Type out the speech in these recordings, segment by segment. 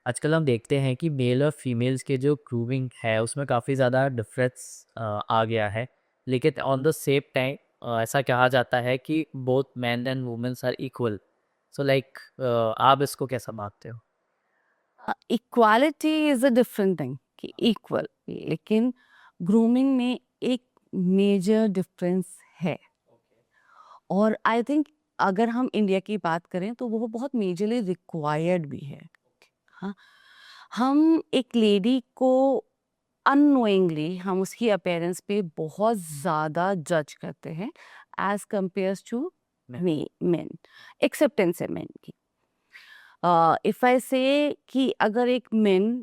आजकल हम देखते हैं कि मेल और फीमेल्स के जो ग्रूमिंग है उसमें काफ़ी ज़्यादा डिफरेंस आ गया है। लेकिन ऑन द सेम टाइम ऐसा कहा जाता है कि both man and womens are equal. So like आप इसको कैसा मानते हो? Equality is a different thing कि इक्वल, लेकिन ग्रूमिंग में एक मेजर डिफरेंस है। और आई थिंक अगर हम इंडिया की बात करें तो वो बहुत मेजरली रिक्वायर्ड भी है। हाँ, हम एक लेडी को अननोइंगली हम उसकी अपेयरेंस पे बहुत ज़्यादा जज करते हैं एज कंपेयर्स टू मैं मेन। एक्सेप्टेंस है मेन की। इफ आई से कि अगर एक main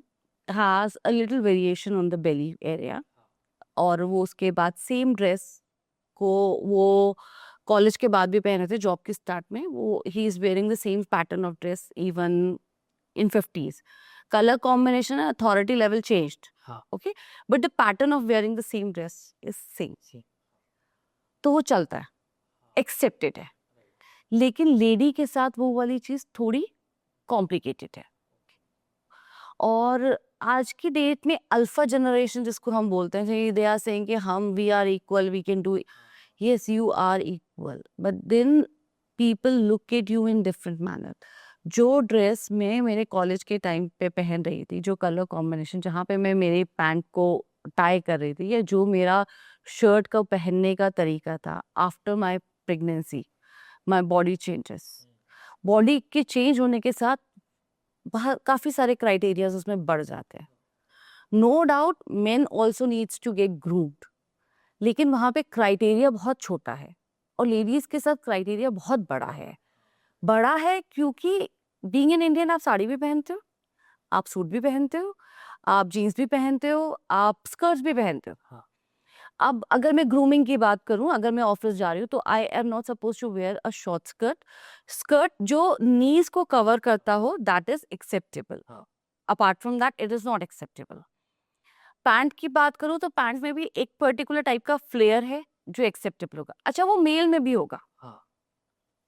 has a little variation on the belly area और वो उसके बाद सेम ड्रेस को वो कॉलेज के बाद भी पहन रहे थे, जॉब के स्टार्ट में वो he is wearing the same pattern of dress even in 50s, color combination and authority level changed, हाँ। okay, but the pattern of wearing the same dress is same, जी। तो वो चलता है, एक्सेप्टेड है। लेकिन लेडी के साथ वो वाली चीज थोड़ी कॉम्प्लिकेटेड है। और आज की डेट में अल्फा जनरेशन जिसको हम बोलते हैं, दे आर सेइंग कि हम we are equal, we can do, yes you are equal, but then people look at you in different manner. जो ड्रेस मैं मेरे कॉलेज के टाइम पे पहन रही थी, जो कलर कॉम्बिनेशन जहाँ पे मैं मेरी पैंट को टाई कर रही थी, या जो मेरा शर्ट का पहनने का तरीका था, after my pregnancy my body changes. Body के चेंज होने के साथ काफी सारे क्राइटेरियाज उसमें बढ़ जाते हैं। No doubt men also needs to get groomed, लेकिन वहां पे क्राइटेरिया बहुत छोटा है और लेडीज के साथ क्राइटेरिया बहुत बड़ा है। बड़ा है क्योंकि बीइंग एन इंडियन आप साड़ी भी पहनते हो, आप सूट भी पहनते हो, आप जीन्स भी पहनते हो, आप स्कर्ट्स भी पहनते हो। हाँ। अब अगर मैं ग्रूमिंग की बात करूं, अगर मैं ऑफिस जा रही हूँ तो I am not suppose to wear a short skirt. Skirt जो नीज को कवर करता हो दैट इज एक्सेप्टेबल, हाँ। Apart from that it is not acceptable. Pant की बात करूं तो पैंट में भी एक पर्टिकुलर टाइप का फ्लेयर है जो एक्सेप्टेबल होगा। अच्छा, वो मेल में भी होगा, हाँ।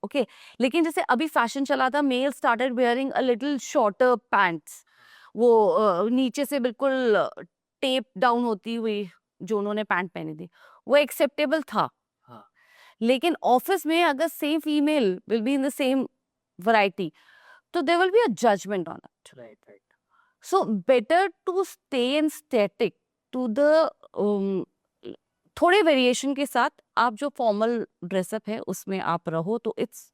ओके। लेकिन जैसे अभी फैशन चला था, male started wearing a little shorter pants, वो नीचे से बिल्कुल टेप डाउन होती हुई जो उन्होंने पैंट पहनी थी, वो एक्सेप्टेबल था। हाँ। लेकिन ऑफिस में अगर same female will be in the same variety, तो there will be a judgement on it. Right, right. So better to stay in static to the थोड़े वेरिएशन के साथ आप जो फॉर्मल ड्रेसअप है उसमें आप रहो तो इट्स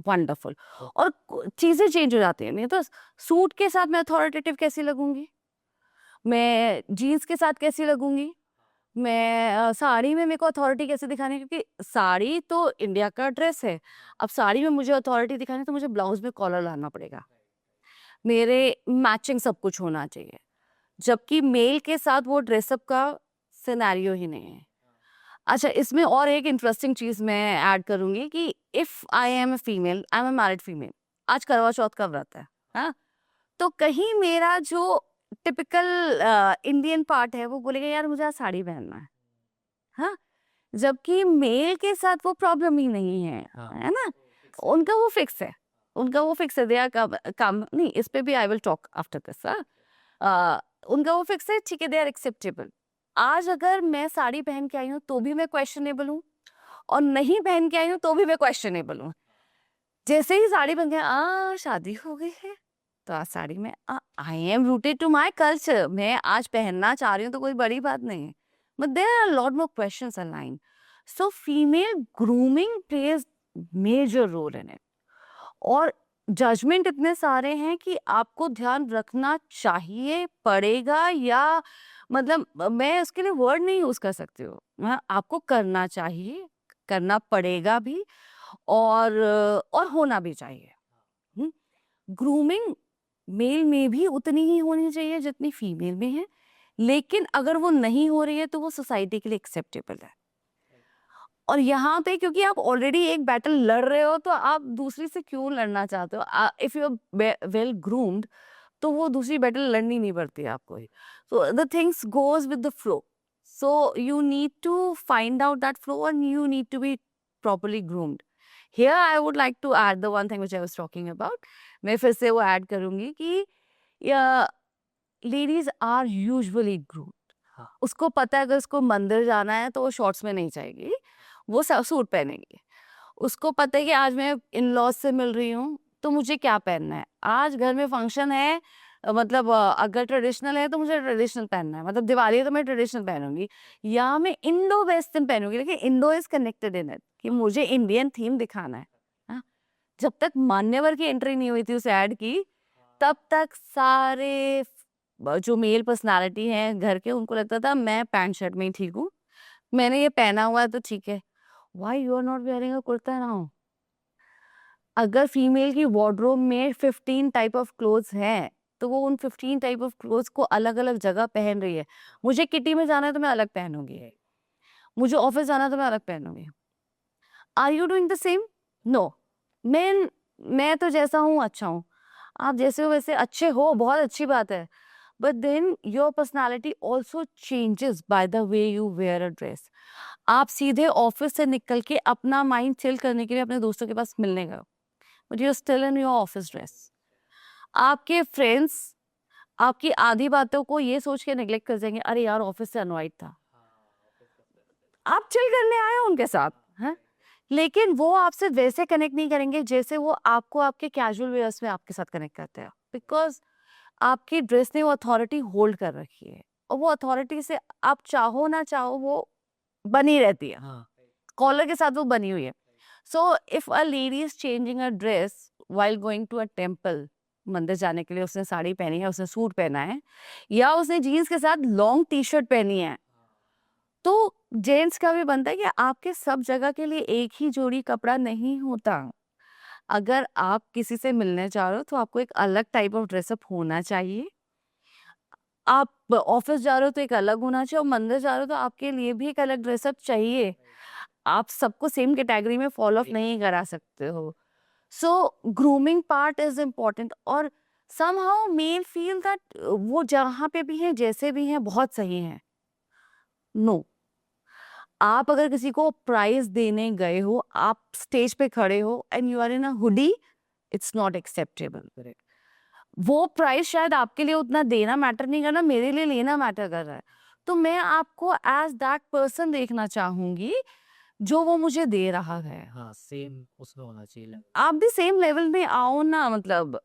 वंडरफुल। और चीजें चेंज हो जाती है, नहीं तो सूट के साथ मैं अथॉरिटेटिव कैसी लगूंगी, मैं जीन्स के साथ कैसी लगूंगी, मैं साड़ी में मेरे को अथॉरिटी कैसे दिखानी है, क्योंकि साड़ी तो इंडिया का ड्रेस है। अब साड़ी में मुझे अथॉरिटी दिखानी है तो मुझे ब्लाउज में कॉलर लाना पड़ेगा, मेरे मैचिंग सब कुछ होना चाहिए। जबकि मेल के साथ वो ड्रेसअप का सिनेरियो ही नहीं है। अच्छा, इसमें और एक इंटरेस्टिंग चीज मैं ऐड करूंगी कि if I am a female, I am a married female, आज करवा चौथ का व्रत है, हाँ, तो कहीं मेरा जो टिपिकल इंडियन पार्ट है वो बोलेगा यार मुझे आज साड़ी पहनना है, हाँ। जबकि मेल के साथ वो प्रॉब्लम ही नहीं हाँ। है ना। तो फिक्स है। उनका वो फिक्स है, उनका वो फिक्स है, दे काम काम नहीं, इस पे भी I will talk after this. उनका वो फिक्स है, ठीक है, दे आर एक्सेप्टेबल। आज अगर मैं साड़ी पहन के आई हूँ तो भी मैं क्वेश्चनेबल हूँ, और नहीं पहन के आई हूँ तो भी मैं क्वेश्चनेबल हूँ। जैसे ही साड़ी पहन के शादी हो गई है, तो आज साड़ी में I am rooted to my culture, मैं आज पहनना चाह रही हूँ तो कोई बड़ी बात नहीं है। But there are lot more questions align. So female grooming plays major role in it. और जजमेंट इतने सारे हैं कि आपको ध्यान रखना चाहिए, पड़ेगा, या मतलब मैं उसके लिए वर्ड नहीं यूज कर सकती हूँ, आपको करना चाहिए, करना पड़ेगा भी, और होना भी चाहिए। ग्रूमिंग मेल में भी उतनी ही होनी चाहिए जितनी फीमेल में है, लेकिन अगर वो नहीं हो रही है तो वो सोसाइटी के लिए एक्सेप्टेबल है। और यहाँ पे क्योंकि आप ऑलरेडी एक बैटल लड़ रहे हो तो आप दूसरी से क्यों लड़ना चाहते हो, if you are well groomed तो वो दूसरी बैटल लड़नी नहीं पड़ती है आपको ही। So the things goes with the flow, so you need to find out that flow and you need to be properly groomed. Here I would like to add the one thing which I was talking about. मैं फिर से वो add करूंगी कि या ladies are usually groomed. हाँ। उसको पता है अगर उसको मंदिर जाना है तो वो शॉर्ट्स में नहीं जाएगी, वो सूट पहनेगी। उसको पता है कि आज मैं इन लॉज से मिल रही हूँ तो मुझे क्या पहनना है। आज घर में फंक्शन है, मतलब अगर ट्रेडिशनल है तो मुझे ट्रेडिशनल पहनना है, मतलब दिवाली है तो मैं ट्रेडिशनल पहनूंगी, या मैं इंडो वेस्टर्न पहनूंगी, लेकिन Indo is connected in it कि मुझे इंडियन थीम दिखाना है। हाँ? जब तक मान्यवर की एंट्री नहीं हुई थी उस एड की, तब तक सारे जो मेल पर्सनालिटी हैं घर के, उनको लगता था मैं पैंट शर्ट में ही ठीक हूँ, मैंने ये पहना हुआ है तो ठीक है। Why you are not wearing a kurta now? अगर फीमेल की वार्डरोब में 15 टाइप ऑफ क्लोथ्स हैं तो वो उन 15 टाइप ऑफ क्लोथ्स को अलग अलग जगह पहन रही है। मुझे किटी में जाना है तो मैं अलग पहनूंगी, मुझे ऑफिस जाना है तो मैं अलग पहनूंगी। Are you doing the same? No. मैं तो जैसा हूँ अच्छा हूँ, आप जैसे हो वैसे अच्छे हो, बहुत अच्छी बात है, but then your personality also changes by the way you wear a dress. आप सीधे ऑफिस से निकल के अपना माइंड चिल करने के लिए अपने दोस्तों के पास मिलने गए, but you are still in your office dress. आपके फ्रेंड्स आपकी आधी बातों को ये सोच के नेग्लेक्ट कर देंगे, अरे यार ऑफिस से अनवाइट था, आप चिल करने आए हो उनके साथ, हैं? लेकिन वो आपसे वैसे कनेक्ट नहीं करेंगे जैसे वो आपको आपके कैजुअल वेयर्स में आपके साथ कनेक्ट करते हैं, बिकॉज आपकी ड्रेस ने वो अथॉरिटी होल्ड कर रखी है, और वो अथॉरिटी से आप चाहो ना चाहो वो बनी रहती है। हाँ। कॉलर के साथ वो बनी हुई है। So if a lady is changing a dress while going to a temple, मंदिर जाने के लिए उसने साड़ी पहनी है, उसने सूट पहना है, या उसने जीन्स के साथ लॉन्ग टी शर्ट पहनी है, तो जेंट्स का भी बनता है कि आपके सब जगह के लिए एक ही जोड़ी कपड़ा नहीं होता। अगर आप किसी से मिलने जा रहे हो तो आपको एक अलग टाइप ऑफ ड्रेसअप होना चाहिए। आप ऑफिस जा रहे हो तो एक अलग होना चाहिए, और मंदिर जा रहे हो तो आपके लिए भी एक अलग ड्रेसअप चाहिए। आप सबको सेम कैटेगरी में फॉलो ऑफ नहीं करा सकते हो। सो ग्रूमिंग पार्ट इज इम्पोर्टेंट, और समहाउ मेल फील दैट वो जहाँ पे भी हैं जैसे भी हैं बहुत सही हैं। नो, आप अगर किसी को प्राइज देने गए हो, आप स्टेज पे खड़े हो and you are in a hoodie, it's not acceptable. वो प्राइस शायद आपके लिए उतना देना मैटर नहीं करना, मेरे लिए लेना मैटर कर रहा है, तो मैं आपको एज दैट पर्सन देखना चाहूंगी जो वो मुझे दे रहा है। हाँ, सेम उसमें होना चाहिए लेवल। आप भी सेम लेवल में आओ ना, मतलब।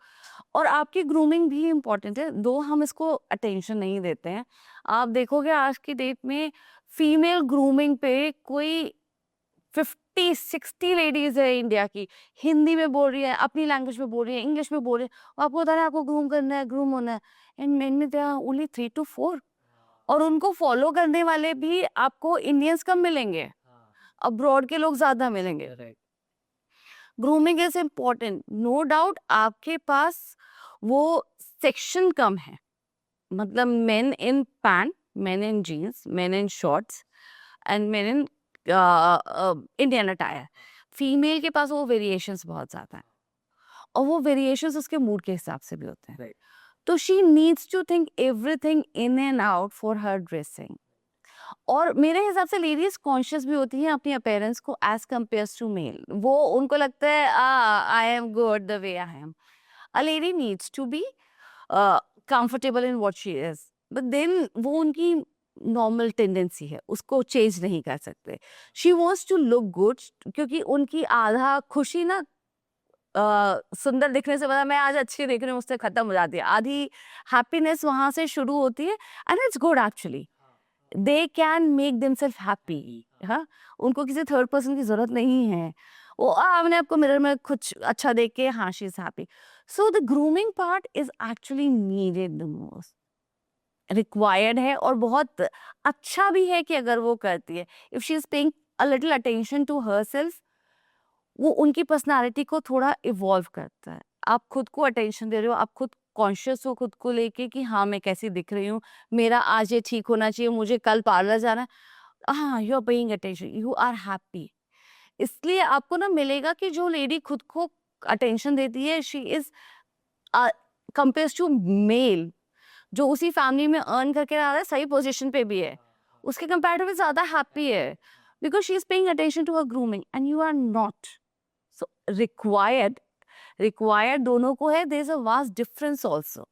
और आपकी ग्रूमिंग भी इम्पोर्टेंट है, दो हम इसको अटेंशन नहीं देते हैं। आप देखोगे आज की डेट में फीमेल ग्रूमिंग पे कोई 50-60 लेडीज है इंडिया की, हिंदी में बोल रही है, अपनी लैंग्वेज में बोल रही है, इंग्लिश में बोल रही है, और आपको बता रहे हैं आपको ग्रूम करना है, ग्रूम होना है, एंड मेन में देयर आर ओनली 3 to 4, और उनको फॉलो करने वाले भी आपको इंडियंस कम मिलेंगे, हाँ, अब्रॉड के लोग ज्यादा मिलेंगे। Correct. Grooming is important, no doubt. आपके पास वो सेक्शन कम है, मतलब men in pant, men in jeans, men in shorts, and men in Indian attire. Female के पास वो वेरिएशंस बहुत ज्यादा है, और वो वेरिएशंस उसके मूड के हिसाब से भी होते हैं। राइट। तो she needs to think everything in and out for her dressing. और मेरे हिसाब से लेडीज कॉन्शियस भी होती हैं अपनी अपीयरेंस को एज कम्पेयर टू मेल। वो उनको लगता है I am good the way I am. A lady needs to be comfortable in what she is, but then वो उनकी नॉर्मल टेंडेंसी है, उसको चेंज नहीं कर सकते। She wants to look good, क्योंकि उनकी आधा खुशी ना सुंदर दिखने से, मतलब मैं आज अच्छी दिख रही हूँ उससे खत्म हो जाती है, आधी हैप्पीनेस वहां से शुरू होती है, and it's good actually. They can make themselves happy. हाँ, उनको किसी थर्ड पर्सन की जरूरत नहीं है। वो अपने आपको मिरर में कुछ अच्छा देख के हाँ she is happy. So the grooming part is actually needed the most, required है, और बहुत अच्छा भी है कि अगर वो करती है, if she is paying a little attention to herself, वो उनकी पर्सनालिटी को थोड़ा इवॉल्व करता है। आप खुद को अटेंशन दे रहे हो, आप खुद कॉन्शियस हो खुद को लेके कि हाँ मैं कैसी दिख रही हूँ, मेरा आज ये ठीक होना चाहिए, मुझे कल पार्लर जाना है। हाँ, you are paying attention, you are happy. इसलिए आपको ना मिलेगा कि जो लेडी खुद को अटेंशन देती है, she is compares to male जो उसी फैमिली में अर्न करके आ रहा है, सही पोजीशन पे भी है, उसके कंपैरेटिवली ज्यादा हैप्पी है, because she is paying attention to her grooming and you are not. So required, required दोनों को है, there is a vast difference also.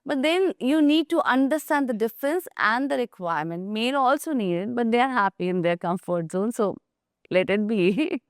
But then you need to understand the difference and the requirement. Male also need it, but they are happy in their comfort zone, so let it be.